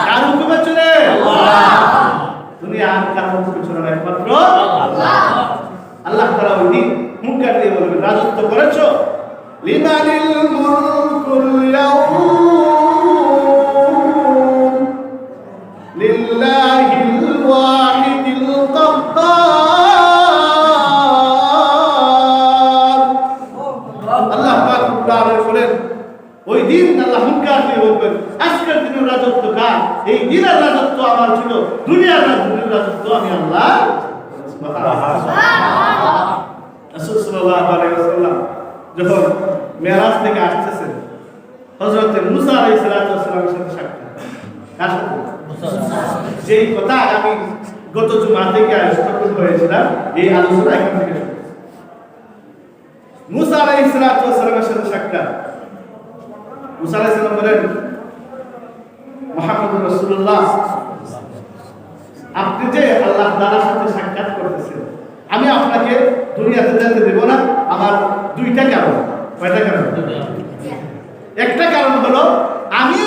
কার হুকুমে চলে? দুনিয়া আর কার হুকুমে চলে না, একমাত্র আল্লাহ তাআলা। ওই দিন হুঙ্কার দিয়ে বলবেন রাজত্ব করেছো, লিমানিল মুলকুল ইয়াউম লিল্লাহিল ওয়াহিদিল কাহ্হার। আল্লাহ পাক বলেন ওই দিন আল্লাহ হুঙ্কার দিয়ে বলবেন আজকের দিনের রাজত্ব কার? এই দিনের রাজত্ব আমার ছিল, দুনিয়ার রাজত্ব আমি আল্লাহ। রাসূল সাল্লাল্লাহু আলাইহি ওয়াসাল্লাম যখন মেরাজ থেকে আসতেছেন, হযরত মুসা আলাইহিস সালামের সাথে সাক্ষাৎ। কার সাথে? যেই কথা আমি গত জুমা থেকে আলোচনা করেছিলাম, এই আলোচনা এখান থেকে শুরু। মুসা আলাইহিস সালামের সাথে সাক্ষাৎ। মুসা আলাইহিস সালাম বলেন মুহাম্মদুর রাসূলুল্লাহ, আপনি যে আল্লাহ তাআলার সাথে সাক্ষাৎ করতেছেন, আমি আপনাকে দুনিয়াতে যেতে দেব না। আমার দুইটা কারণ। কয়টা কারণ? একটা কারণ হলো আমি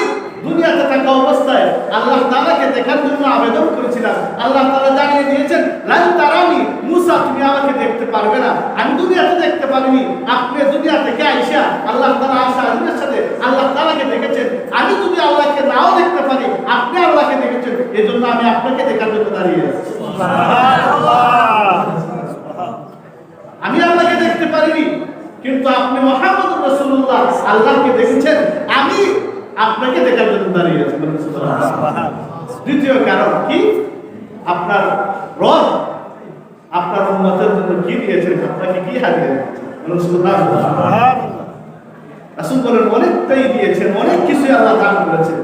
দুনিয়াতে থাকা অবস্থায় আল্লাহ তাআলাকে দেখার জন্য আবেদন করেছিলাম। আল্লাহ তাআলা জানিয়ে দিয়েছেন লান তারানি, মুসা তুমি আমাকে দেখতে পারবে না। আমি দুনিয়াতে দেখতে পারিনি, আপনি দুনিয়া থেকে আইসা আল্লাহ তাআলা আশা আজমের সাথে আল্লাহ তাআলাকে দেখেছেন। আমি যদি আল্লাহকে নাও দেখতে পারি, আপনি আল্লাহকে দেখেছেন, এজন্য আমি আপনাকে দেখার জন্য দাঁড়িয়ে আছি। সুবহানাল্লাহ। আমি আল্লাহকে দেখতে পারিনি, কিন্তু আপনি মুহাম্মদুর রাসূলুল্লাহ আল্লাহকে দেখেছেন, আমি আপনাকে দেখার জন্য দাঁড়িয়ে আছি। সুবহানাল্লাহ। দ্বিতীয় কারণ কি? আপনার রব আপনার উম্মতের জন্য কি দিয়েছেন? আপনাকে কি হাদিয়া দিয়েছেন? সুবহানাল্লাহ। রাসূল বলেন অনেকটাই দিয়েছেন, অনেক কিছু আল্লাহ দান করেছেন।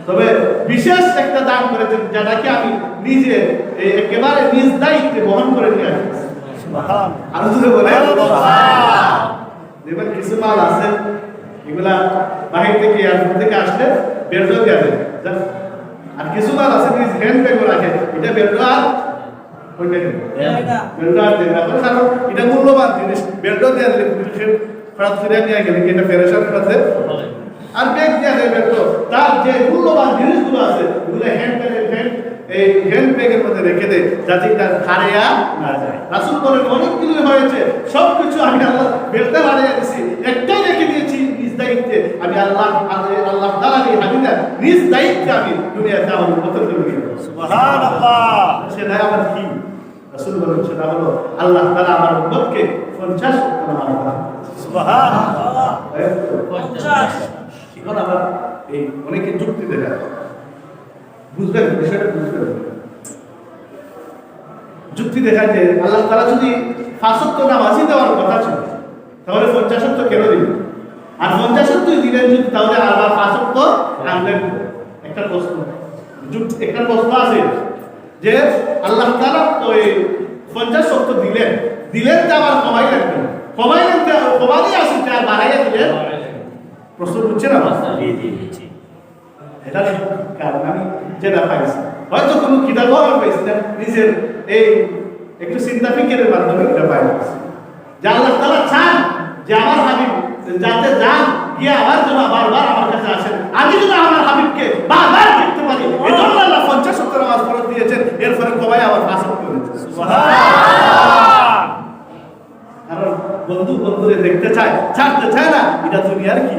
তবে বিশেষ একটা দান করেছেন যেটাকে আমি নিজে একেবারে নিজ দায়িত্বে বহন করে নিয়ে আসছি। আর যদি বলে দেখবেন কিছু মাল আছে এগুলা বাহির থেকে এয়ারপোর্ট থেকে আসলে বেরো দিয়ে দেয়, আর কিছু মাল আছে নিজ হ্যান্ড ব্যাগও রাখে, এটা বেরো আর বেরো আর দেয় না, কারণ এটা মূল্যবান জিনিস। বেরো দিয়ে দিলে ফেরত ফিরে নিয়ে গেলে এটা ফেরেশান করতে আর ব্যাগ দিয়ে দেবে। তো তার যে মূল্যবান জিনিসগুলো আছে ওগুলো হ্যান্ড ব্যাগের মধ্যে রেখে দেয় যাতে তার হারিয়ে না যায়। রাসূল বলেন অনেকগুলো হয়েছে, সবকিছু আমি আল্লাহ বেলতে হারিয়ে দিয়েছি, একটাই রেখে দিয়েছি নিজ দায়িত্বে। আমি আল্লাহ তাআলা এই হাদিসা নিজ দায়িত্বে আমি দুনিয়াতে আমার উম্মতের জন্য সুবহানাল্লাহ। সেটা আমার কি রাসূল বলেন, সেটা হলো আল্লাহ তাআলা আমার উম্মতকে 50 ওয়াক্ত নামাজ পড়ান। সুবহানাল্লাহ। 50 এখন আবার এই অনেকে যুক্তি দেখায়, বুঝবেন বিষয়টা বুঝবেন। যুক্তি দেখায় যে আল্লাহ তাআলা যদি 5 ওয়াক্ত নামাজই দেওয়ার কথা ছিল তাহলে 50 ওয়াক্ত কেন দিলেন? আর 50 ওয়াক্তই দিলেন যদি তাহলে আবার 5 ওয়াক্ত আনলেন। একটা প্রশ্ন আছে যে আল্লাহ তাআলা ওই 50 ওয়াক্ত দিলেন যে আবার কমাইলেন কমাই আসে আর বাড়াইয়া দিলেন। প্রশ্ন বুঝছে না? এটা কারণ আমি যেটা পাইছি হয়তো কোনো কিতাবও আমি পাইছি না, নিজের এই একটু চিন্তা ফিকিরের মাধ্যমে এটা পাইছি যে আল্লাহ তাআলা চান যে আমার হাবিব যাতে যান গিয়ে আবার যেন বারবার আমার কাছে আসেন, আমি যেন আমার হাবিবকে বারবার দেখতে পারি। এজন্য আল্লাহ 50 ওয়াক্ত নামাজ ফরজ দিয়েছেন, এরপরে কমাই আবার 5 ওয়াক্ত করেছেন। সুবহানাল্লাহ। কারণ বন্ধুরে দেখতে চায়, ছাড়তে চায় না, এটা দুনিয়ার কি।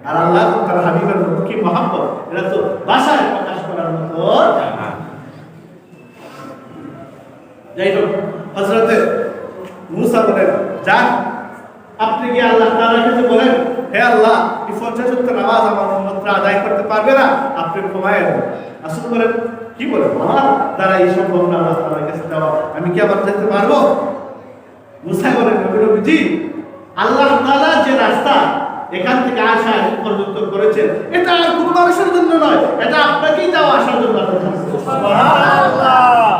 আর আল্লাহ তার হাবিবের মতো কি মহব্বত, এটা তো ভাষায় প্রকাশ করার মতো। যাই হোক, হযরতে মুসা বলেন যান আপনি কি আল্লাহ তাআলার কাছে বলেন, হে আল্লাহ এই 50 ওয়াক্ত নামাজ আমার উম্মতরা আদায় করতে পারবে না, আপনি কমায় দেন। রাসূল বলেন কি বলেন, আমার দ্বারা এই সম্ভব না আল্লাহ তাআলার কাছে যাওয়া, আমি কি আবার যেতে পারবো? মুসা বলেন নবীজি আল্লাহ তাআলা যে রাস্তা এখান থেকে আসা পর্যন্ত করেছেন এটা আর কোনো মানুষের জন্য নয়, এটা আপনাকেই যাওয়া আসার জন্য। সুবহানাল্লাহ।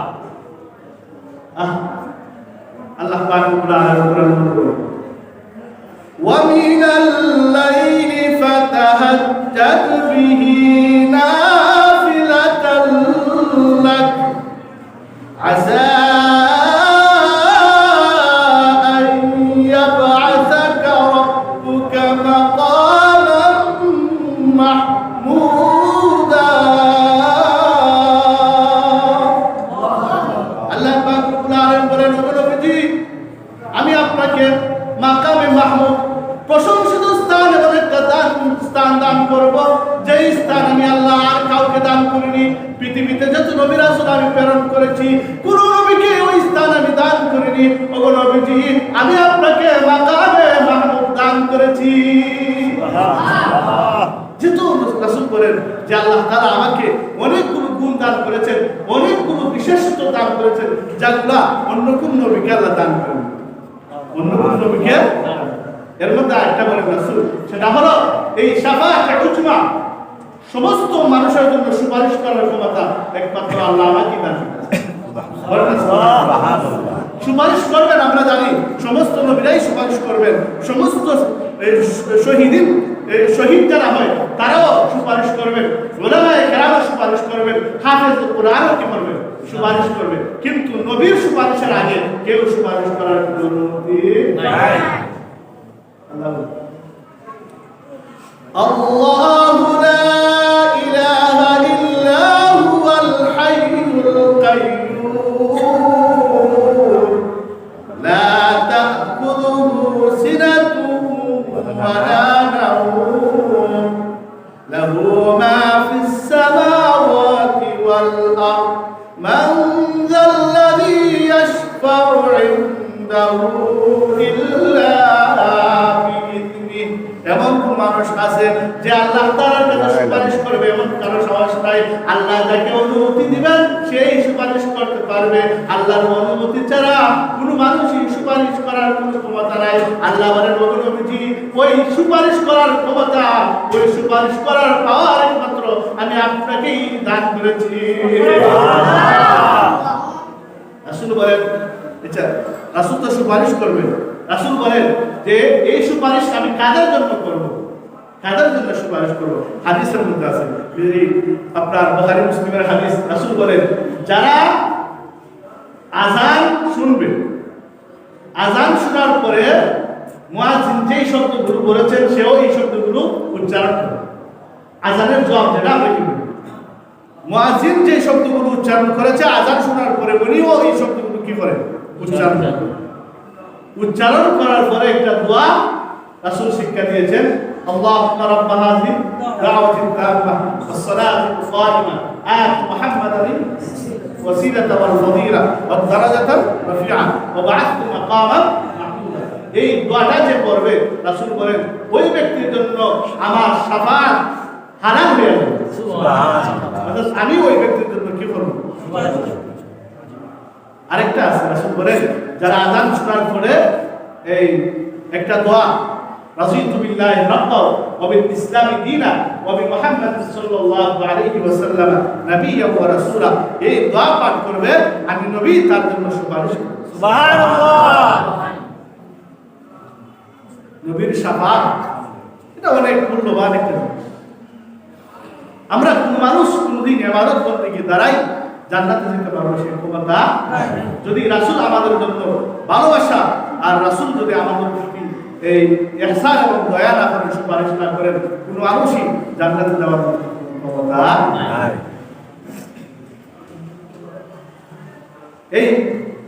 আল্লাহ পাক কোরআন বলেন ওয়া মিনাল লাইলি ফাতাহাজ্জাদ বিহি নাফিলাতান লাক আসা প্রশংসিত স্থান এবং একটা স্থান দান করব, যে স্থান আমি আল্লাহ আর কাউকে দান করিনি। পৃথিবীতে যত নবী রাসূল আমি প্রেরণ করেছি কোন নবীকে ওই স্থান আমি দান করিনি। ওগো নবীজি আমি আপনাকে মাকামে মাহমুদ দান করেছি। সুবহানাল্লাহ। যেহেতু রাসূল বলেন যে আল্লাহ তাআলা আমাকে অনেকগুলো গুণ দান করেছেন, অনেকগুলো বিশেষত্ব দান করেছেন যেগুলা অন্য কোন নবীকে আল্লাহ দান করেন, অন্য কোন নবীকে। এর মধ্যে একটা বলেন রাসূল, সেটা হলো এই শাফাআত উজমা, সমস্ত মানুষের জন্য সুপারিশ করার ক্ষমতা একমাত্র আল্লাহ আমাকে দান করেছেন। সুপারিশ করবেন আমরা জানি, সমস্ত নবীরাই সুপারিশ করবেন, সমস্ত শহীদ যারা হয় তারাও সুপারিশ করবেন, উলামায়ে কেরামও সুপারিশ করবেন, হাফেজ কোরআনও কি করবেন, সুপারিশ করবেন। কিন্তু নবীর সুপারিশের আগে কেউ সুপারিশ করার অনুমতি নাই। আল্লাহু লা ইলাহা ইল্লা হুয়াল হাইয়ুল কাইয়্যুম লা তা'খুযুহু সিনাতুন ওয়া লা নাওম লাহু মা ফিস সামাওয়াতি ওয়াল আরদ মান যাল্লাযী ইয়াশফা'ু 'ইনদাহু ইল্লা এমন কোন মানুষ আছে যে আল্লাহ তাআলার কাছে সুপারিশ করে করবে এমন কারো সাহস নাই। আল্লাহ যাকে অনুমতি দিবেন সেই সুপারিশ করতে পারবে। আল্লাহর অনুমতি ছাড়া কোনো মানুষই সুপারিশ করার কোনো ক্ষমতা নাই। আল্লাহ বলেন, ওগো নবীজি, ওই সুপারিশ করার ক্ষমতা, ওই সুপারিশ করার পাওয়ার একমাত্র আমি আপনাকেই দান করেছি। রাসূল বলেন, আচ্ছা রাসূল তো সুপারিশ করবেন। রাসূল বলেন যে এই সুপারিশ আমি কাদের জন্য করব, কাদের জন্য সুপারিশ করব? হাদিসের মধ্যে আছে, আপনার বুখারী মুসলিমের হাদিস। রাসূল বলেন, যারা আযান শুনবে, আযান শোনার পরে মুয়াজ্জিন যেই শব্দগুলো বলেছেন সেও এই শব্দগুলো উচ্চারণ করবে। আযানের জবাব যেটা আমরা কি বলি, মুয়াজ্জিন যে শব্দগুলো উচ্চারণ করেছে আযান শোনার পরে উনিও এই শব্দগুলো কি করে উচ্চারণ করে। উচ্চারণ করার পরে একটা দোয়া রাসূল শিক্ষা দিয়েছেন, আল্লাহুম্মা রাব্ব হাযিহি দাওয়াতিত তাম্মাহ ওয়াস সালাতিল কায়িমা আত মুহাম্মাদান ওয়াসিলাতা ওয়াল ফাদিলা ওয়াদ দারাজাতাল রাফিআ ওয়া বা'আথহু মাকামান মাহমুদা। এই দোয়াটা যে পড়বে রাসূল বলেন ওই ব্যক্তির জন্য আমার শাফাআত হালাল হয়ে যাবে। সুবহানাল্লাহ। আমি ওই ব্যক্তির জন্য কি করব? আরেকটা আছে, রাসূল বলেন যারা আযান শোনার পরে এই একটা দোয়া, রাযীতু বিল্লাহি রাব্বান ওয়া বিল ইসলামি দীনা ওয়া বি মুহাম্মাদ সাল্লাল্লাহু আলাইহি ওয়াসাল্লাম নবিয়্যান ওয়া রাসূলা, এই দোয়া পাঠ করবে আমি নবী তার জন্য সুপারিশ করব। সুবহানাল্লাহ। নবীর শাফাআত এটা অনেক মূল্যবান একটা জিনিস। আমরা কোন মানুষ কোনদিন ইবাদত করতে গিয়ে দাঁড়াই জান্নাতে যেতে পারবো সেই ক্ষমতা নাই। যদি রাসূল আমাদের জন্য ভালোবাসা আর রাসূল যদি আমাদের প্রতি এই ইহসান এবং দয়া না করেন, সুপারিশ না করেন, কোনো মানুষই জান্নাতে যাওয়ার ক্ষমতা নাই। এই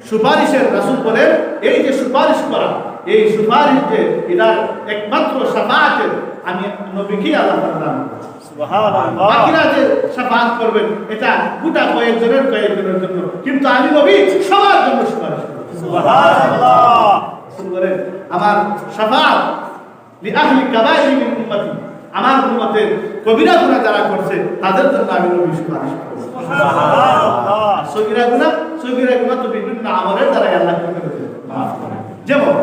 সুপারিশের রাসূল বলেন এই যে সুপারিশ করা, এই সুপারিশ যে এটার একমাত্র শাফাআতের আমি নবীকে আল্লাহ তাআলা দান করেছেন। সুবহানাল্লাহ। বাকিরা যে শাফাআত করবেন এটা গোটা কয়েকজনের জন্য, কিন্তু আমি নবী সবার জন্য সুপারিশ করব। সুবহানাল্লাহ। রাসূল বলেন আমার শাফাআত লি আহলি কাবাইরি মিন উম্মতি, আমার উম্মতের কবিরা গুনাহ যারা করছে তাদের জন্য আমি নবী সুপারিশ করব। সুবহানাল্লাহ। সগীরা গুনাহ তো বিভিন্ন আমলের দ্বারা আল্লাহ মাফ করেন। যেমন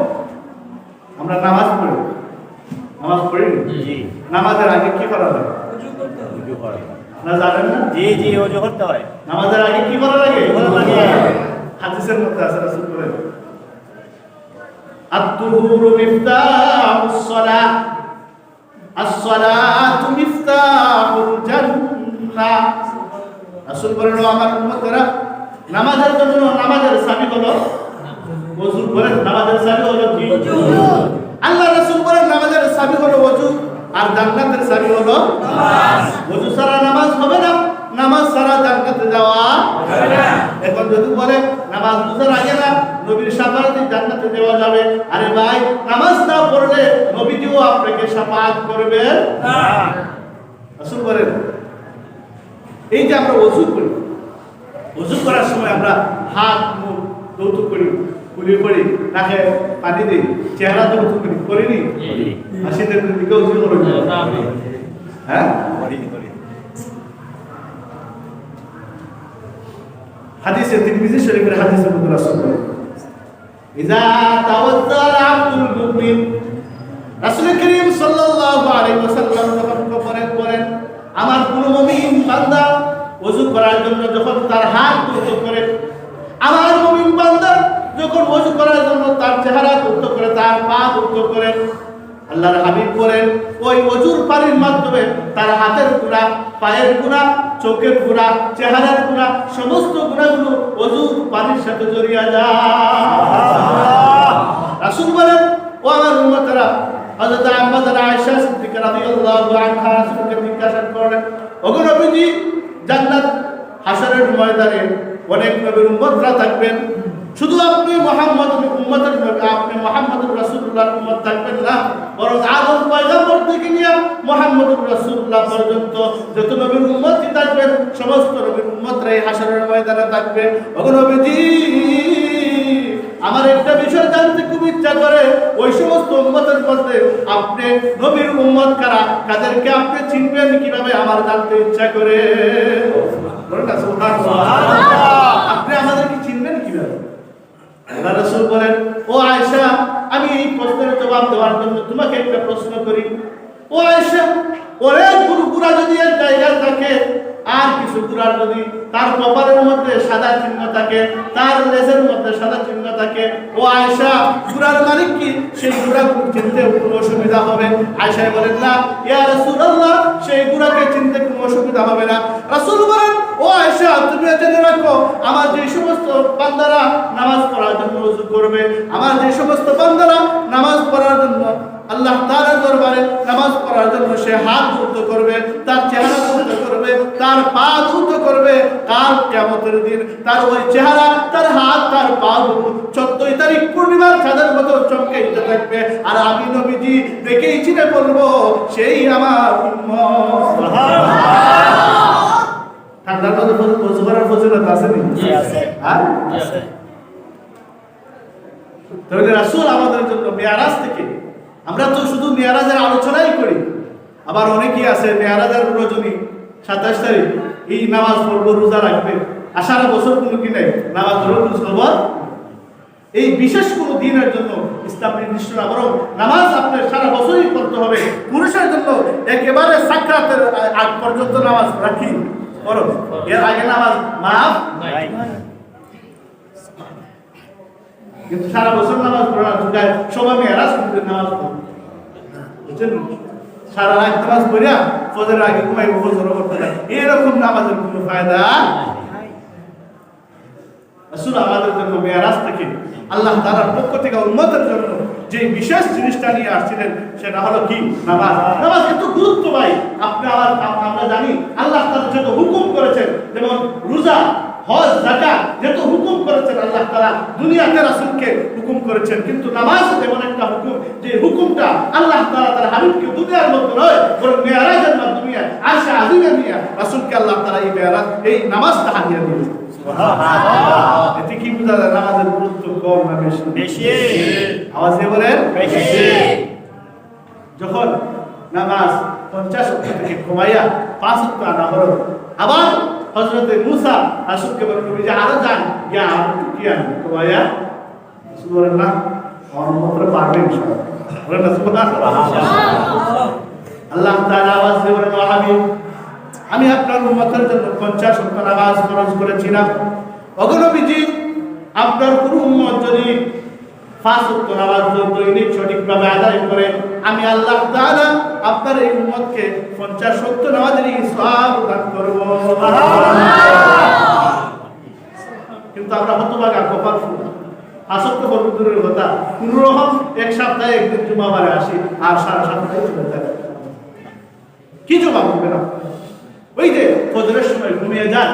আমরা নামাজ পড়ি, নামাজ পড়ি জি, নামাজের আগে কি করা হয়? ওযু করতে হয়। ওযু করা হয় না, জানেন না? জি জি, ওযু করতে হয়। নামাজের আগে কি করা লাগে? হাদিসের মধ্যে আছে, রাসূল বলেন আত-তুহুরু মিফতাহুস সালাহ, আস-সালাতু মিফতাহুল জান্নাহ। রাসূল বলেন আমার উম্মতেরা নামাজের জন্য নামাজের চাবি হলো ওযু। বলেন নামাজের চাবি হলো কি? ওযু। আল্লাহ রাসূল বলেন নামাজের চাবি হলো ওযু আর জান্নাতের চাবি হলো নামাজ। ওযু ছাড়া নামাজ হবে না, নামাজ ছাড়া জান্নাতে যাওয়া যাবে না। এখন যদি বলে নামাজ বুঝার আগে না নবীর শাফাআতে জান্নাতে যাওয়া যাবে, আরে ভাই নামাজ না পড়লে নবীজিও আপনাকে শাফাআত করবেন না। রাসূল বলেন এই যে আমরা ওযু করি, ওযু করার সময় আমরা হাত মুখ ধৌত করি, কুলি করি, নাকে পানি দিই, চেহারা ধৌত করি, করিনি? হাসিদের দিকে ওযু করি না, হ্যাঁ করি। হাদিসে তিরমিজি শরীফের হাদিসের মধ্যে রাসূল বলেন ইযা তাওয়াজ্জাল আব্দুল মুমিন, রাসূল করিম সাল্লাল্লাহু আলাইহি ওয়াসাল্লাম যখন বলেন আমার কোন মুমিন বান্দা ওযু করার জন্য যখন তার হাত ধৌত করে, আমার মুমিন বান্দা যখন ওযু করার জন্য তার চেহারা ধৌত করে, তার পা ধৌত করে, আল্লাহর হাবিব বলেন ওই ওযুর পানির মাধ্যমে তার হাতের গুনাহ, পায়ের গুনাহ, চোখের গুনাহ, চেহারার গুনাহ, সমস্ত গুনাহগুলো ওযুর পানির সাথে জড়িয়ে যায়। রাসূল বলেন ও আমার উম্মতেরা, হযরত আম্মা আয়েশা সিদ্দিকা রাদিয়াল্লাহু আনহা রাসূলকে জিজ্ঞাসা করলেন, ওগো নবীজি, জান্নাত হাশরের ময়দানে অনেক নবীর উম্মতরা থাকবেন, শুধু আপনি মুহাম্মদের উম্মতের আপনি মুহাম্মদুর রাসূলুল্লাহর উম্মত থাকবেন না, বরং আদম পয়গম্বর থেকে নিয়ে মুহাম্মদুর রাসূলুল্লাহ পর্যন্ত যত নবীর উম্মতই থাকবেন সমস্ত নবীর উম্মতরাই হাশরের ময়দানে থাকবে। ওগো নবীজি, আমার একটা বিষয় জানতে খুব ইচ্ছা করে, ওই সমস্ত উম্মতের মধ্যে আপনি নবীর উম্মত কারা, কাদেরকে আপনি চিনবেন কিভাবে আমার জানতে ইচ্ছা করে। বলেন না সুবহানাল্লাহ। আপনি আমাদেরকে চিনবেন কিভাবে? আল্লাহ রাসূল বলেন, ও আয়েশা, আমি এই প্রশ্নের জবাব দেওয়ার জন্য তোমাকে একটা প্রশ্ন করি। ও আয়েশা, অনেক গুরুরা যদি এক জায়গায় থাকে, আর কিছু গুরার যদি তার কপালের মধ্যে সাদা চিহ্ন থাকে, তার লেজের মধ্যে সাদা চিহ্ন থাকে, ও আয়েশা, গুরার মালিক কি? সেই গুরা চিনতে কোনো অসুবিধা হবে? আয়েশা বলেন, না ইয়া রাসূলুল্লাহ, সেই গুরাকে চিনতে কোনো অসুবিধা হবে না। রাসূল বলেন, ও আয়েশা, তুমি জেনে রাখো, আমার যে সমস্ত বান্দারা নামাজ পড়ার জন্য ওযু করবে, আমার যে সমস্ত বান্দারা নামাজ পড়ার জন্য আল্লাহ তাআলার দরবারে নামাজ পড়ার জন্য সে হাত উত্তোলন করবে, তার চেহারা উত্তোলন করবে, তার পা উত্তোলন করবে, কাল কিয়ামতের দিন তার ওই চেহারা, তার হাত, তার পা 14 তারিখ পূর্ণিমার চাঁদের মতো চমকাইতে থাকবে। আর আমি নবীজি দেখেই চিনে বলবো, সেই আমার উম্মত। সুবহানাল্লাহ। ঠান্ডার মধ্যে ওযু করার ফজিলত আছে নি? জি আছে। আছে। তাহলে রাসূল আমাদের জন্য মেরাজ থেকে, আমরা তো শুধু মেরাজের আলোচনাই করি, আবার অনেকেই আছে মেরাজের রজনী 27 তারিখ এই নামাজ পড়বো, রোজা রাখবে, আর সারা বছর কোনো কি নাই, নামাজ রোজ খবর। এই বিশেষ কোনো দিনের জন্য ইসলাম নির্দিষ্ট না, বরং নামাজ আপনার সারা বছরই পড়তে হবে। পুরুষের জন্য একেবারে সাকরাতের আগ পর্যন্ত নামাজ রাখি, বরং এর আগে নামাজ মাফ নাই। কিন্তু সারা বছর নামাজ পড়া যায়, সবাই মেরাজ করতে নামাজ পড়ে, বুঝছেন? সারা রাত নামাজ পড়িয়া ফজরের আগে ঘুমাই ফজর করতে যায়, এরকম নামাজের কোনো ফায়দা নাই। রাসূল আমাদের জন্য মেরাজ থেকে আল্লাহ তাআলার পক্ষ থেকে উম্মতের জন্য যে বিশেষ জিনিসটা নিয়ে আসছিলেন, সেটা হলো কি? নামাজ। নামাজ এত গুরুত্ব ভাই, আমরা জানি আল্লাহ তাআলা যত হুকুম করেছেন, যেমন রোজা, হজ, যাকাত যত হুকুম করেছেন আল্লাহ তাআলা দুনিয়াতে রাসূলকে হুকুম করেছেন, কিন্তু নামাজ এমন একটা হুকুম যে হুকুমটা আল্লাহ তাআলা তার হাবিবকে দুনিয়ার মধ্যে নয়, বরং মেরাজের মাধ্যমে আরশে আজিমে নিয়ে রাসূলকে আল্লাহ তাআলা এই মেরাজ, এই নামাজটা হাদিয়া দিয়েছেন। সুবহানাল্লাহ। এতে কি বোঝা যায় নামাজের গুরুত্ব কম না বেশি? বেশি। আওয়াজে বলেন বেশি। যখন নামাজ 50 ওয়াক্ত থেকে কমাইয়া 5 ওয়াক্ত আনা হলো, আবার হযরতে মুসা রাসূলকে বলেন, নবী যে আরো যান, গিয়া আর কি আনবে কমাইয়া? সুবহানাল্লাহ। অনুমত পারবেন ইনশাআল্লাহ। বলেন না সুবহানাল্লাহ। আল্লাহ তাআলা আওয়াজ দিয়ে বলেন, ও হাবিব, আমি আপনার উম্মতের জন্য 50 ওয়াক্ত নামাজ ফরজ করেছিলাম। ওগো নবীজি, আপনার পুরো উম্মত যদি 5 ওয়াক্ত নামাজ দৈনিক সঠিকভাবে আদায় করে, আমি আল্লাহ তাআলা আপনার এই উম্মতকে 50 ওয়াক্ত নামাজের সওয়াব দান করব। সুবহানাল্লাহ। কিন্তু আমরা হতভাগা, কপাল ফুলা, আসক্ত করব দূরের কথা, কোনো রকম এক সপ্তাহে একদিন জুমাবারে আসি, আর সারা সপ্তাহে চলে যায়। কি জবাব দিবেন? ওই যে ফজরের সময় ঘুমিয়ে যান,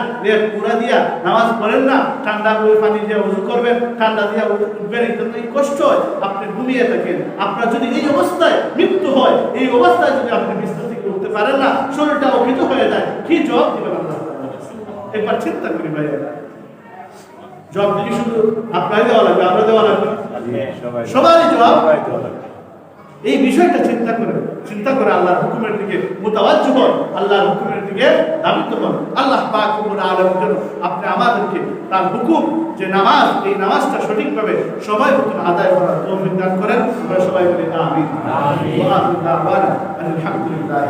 পুরা দিয়া নামাজ পড়েন না, ঠান্ডা করে পানি দিয়ে ওযু করবেন, ঠান্ডা দিয়ে উঠবেন, এই জন্য কষ্ট হয়, আপনি ঘুমিয়ে থাকেন। আপনার যদি এই অবস্থায় মৃত্যু হয়, এই অবস্থায় যদি আপনি বিছানা থেকে উঠতে পারেন না, শরীরটা অভিযোগ হয়ে যায়, কি জবাব দিবেন আল্লাহ? একবার চিন্তা করি ভাই, জবাব কি শুধু আপনারই দেওয়া লাগবে, আমরা দেওয়া লাগবে? সবারই জবাব। এই বিষয়টা চিন্তা করে আল্লাহর হুকুমের দিকে মুতাওয়াজ্জিহ হন, আল্লাহর হুকুমের দিকে ধাবিত হন। আল্লাহ পাক রব্বুল আলামিন আপনি আমাদেরকে তার হুকুম যে নামাজ, এই নামাজটা সঠিকভাবে সময় মতো আদায় করার তৌফিক দান করেন। আমরা সবাই বলি আমিন। আমিন। ওয়া আখিরু দাওয়ানা আলহামদুলিল্লাহ।